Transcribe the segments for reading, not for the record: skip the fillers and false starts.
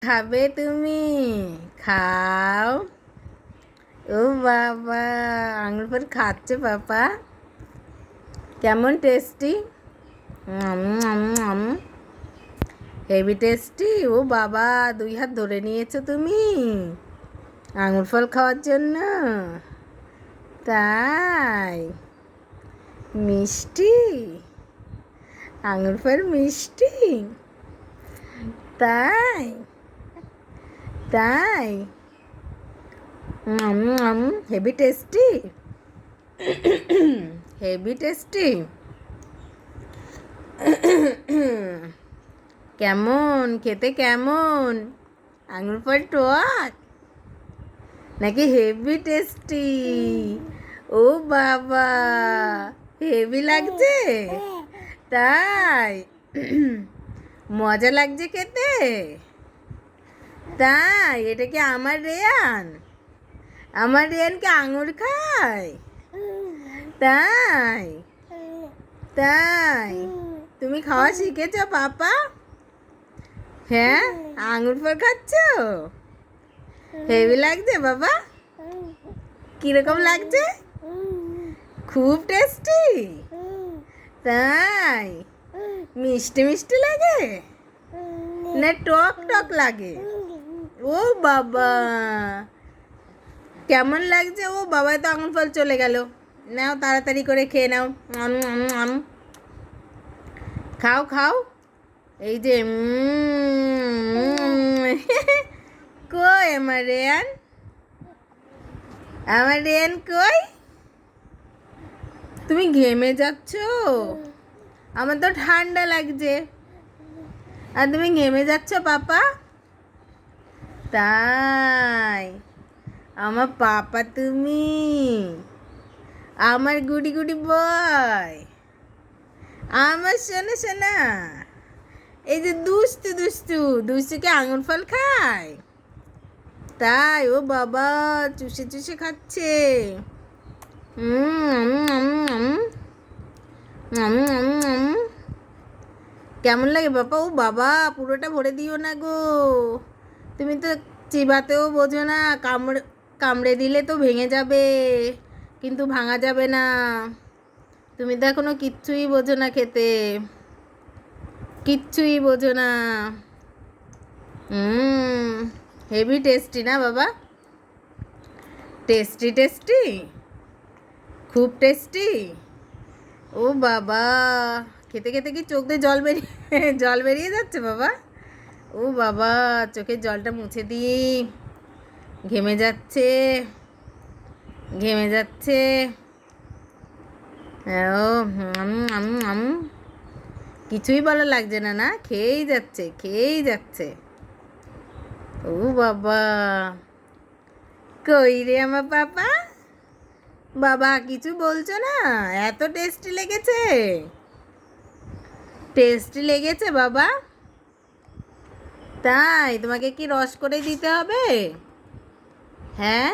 খাবে তুমি? খাও। ও বাবা, আঙুর ফল খাচ্ছে পাপা। কেমন টেস্টি? Heavy tasty. ও বাবা, 2 হাত ধরে নিয়েছো তুমি আঙুর ফল খাওয়ার জন্য। তাই? মিষ্টি? আঙুর ফল মিষ্টি? তাই? তাই? Heavy tasty. Heavy tasty. কেমন খেতে? কেমন আঙুর ফল? টক নাকি হেভি টেস্টি? ও বাবা, হেভি লাগছে? তাই? মজা লাগছে খেতে? তাই? এটা কি আমার রেয়ান? আমার রেয়ান কি আঙুর খায়? তাই? তাই? তুমি খাওয়া শিখেছো পাপা? হ্যাঁ, আঙুর ফল খাচ্ছ? হেভি লাগছে বাবা? কিরকম লাগছে? খুব টেস্টি। তাই? মিষ্টি মিষ্টি লাগে না টক টক লাগে? ও বাবা, কেমন লাগছে? ও বাবা, তো আঙুর ফল চলে গেল। নাও তাড়াতাড়ি করে খেয়ে নাও। খাও খাও। এই যে কই আমার রেয়ান? আমার রেয়ান কই? তুমি ঘেমে যাচ্ছ? আমার তো ঠান্ডা লাগছে, আর তুমি ঘেমে যাচ্ছ পাপা? তাই? আমার পাপা তুমি, আমার গুডি গুডি বয়, আমার সোনা সোনা। এই যে দুষ্টু দুষ্টু দুষ্টুকে আঙুর ফল খায়? তাই? ও বাবা, চুষে চুষে খাচ্ছে। কেমন লাগে বাবা? ও বাবা, পুরোটা ভরে দিও না গো। তুমি তো চিবাতেও বোঝো না। কামড়ে কামড়ে দিলে তো ভেঙে যাবে, কিন্তু ভাঙা যাবে না। তুমি তো এখনো কিচ্ছুই বোঝো না খেতে, কিচ্ছুই বোঝো না। হেভি টেস্টি না বাবা? টেস্টি টেস্টি, খুব টেস্টি। ও বাবা, খেতে খেতে কি চোখ দিয়ে জল বেরিয়ে যাচ্ছে বাবা? ও বাবা, চোখের জলটা মুছে দিই। ঘেমে যাচ্ছে, ঘেমে যাচ্ছে। ও কিছুই ভালো লাগছে না, না খেয়েই যাচ্ছে, খেয়েই যাচ্ছে। ও বাবা, কই রে আমার পাপা? বাবা কিছু বলছো না? এত টেস্টি লেগেছে? টেস্টি লেগেছে বাবা? তাই? তোমাকে কি রস করে দিতে হবে? হ্যাঁ,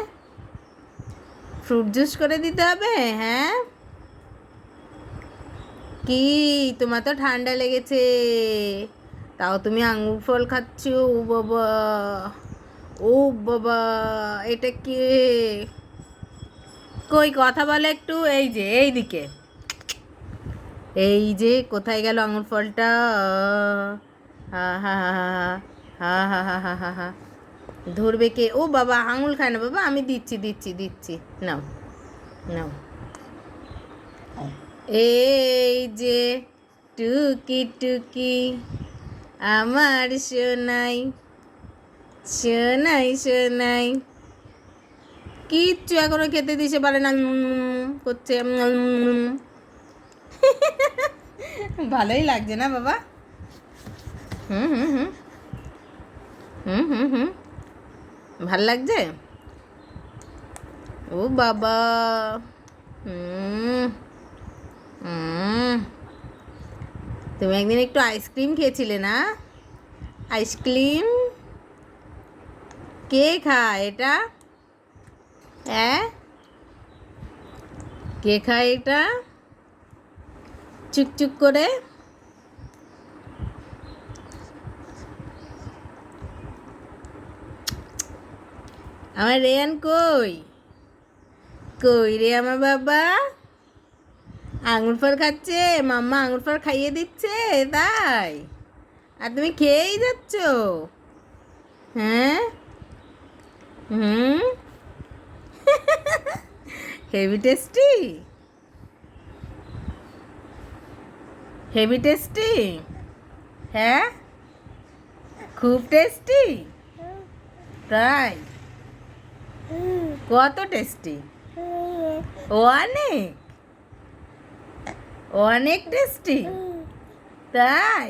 ফ্রুট জুস করে দিতে হবে? হ্যাঁ। কি, তোমার তো ঠান্ডা লেগেছে, তাও তুমি আঙুর ফল খাচ্ছ? ও বাবা, ও বাবা, এটা কে? কই কথা বলে একটু। এই যে এইদিকে, এই যে কোথায় গেল আঙুর ফলটা? হা হা হা হা হা হা হা হা হা। ধরবে কে? ও বাবা, আঙুল খায় না বাবা, আমি দিচ্ছি দিচ্ছি দিচ্ছি। নাও নাও। এই যে টুকি টুকি আমার সোনাই, সোনাই সোনাই, কিচ্ছু এখনো খেতে দিতে পারে না, করছে। ভালোই লাগছে না বাবা? হুম হুম হুম হুম হুম হুম ভাল লাগছে? ও বাবা, হুম হুম। তুমি একদিন একটু আইসক্রিম খেয়েছিলে না? আইসক্রিম কে খায় এটা? হ্যাঁ, কে খায় এটা চুকচুক করে? আমার রেয়ান কই? কই রে আমার বাবা? আঙুর ফল খাচ্ছে, মাম্মা আঙুর ফল খাইয়ে দিচ্ছে তাই? আর তুমি খেয়েই যাচ্ছ? হ্যাঁ। হুম। Heavy tasty, heavy tasty. হ্যাঁ, খুব টেস্টি তাই? কত টেস্টি? অনেক, অনেক টেস্টি তাই?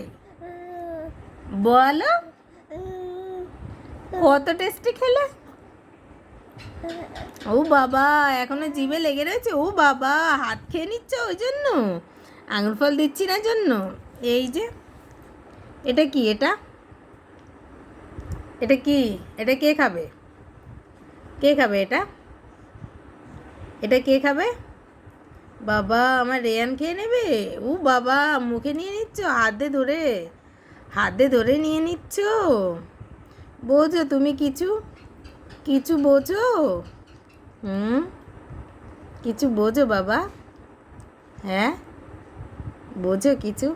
বলো কত টেস্টি খেলে? ও বাবা, এখনো জিভে লেগে রয়েছে। ও বাবা, হাত খেয়ে নিচ্ছ ওই জন্য? আঙুর ফল দিচ্ছি না জন্য? এই যে, এটা কি? এটা এটা কি? এটা কে খাবে? কে খাবে এটা? এটা কে খাবে? বাবা, আমার রেয়ান খেয়ে নেবে? ও বাবা, মুখে নিয়ে নিচ্ছ? হাতে ধরে, হাতে ধরে নিয়ে নিচ্ছ? বোঝো তুমি কিছু? কিছু বোঝো? হুম, কিছু বোঝো বাবা? হ্যাঁ, বোঝো কিছু?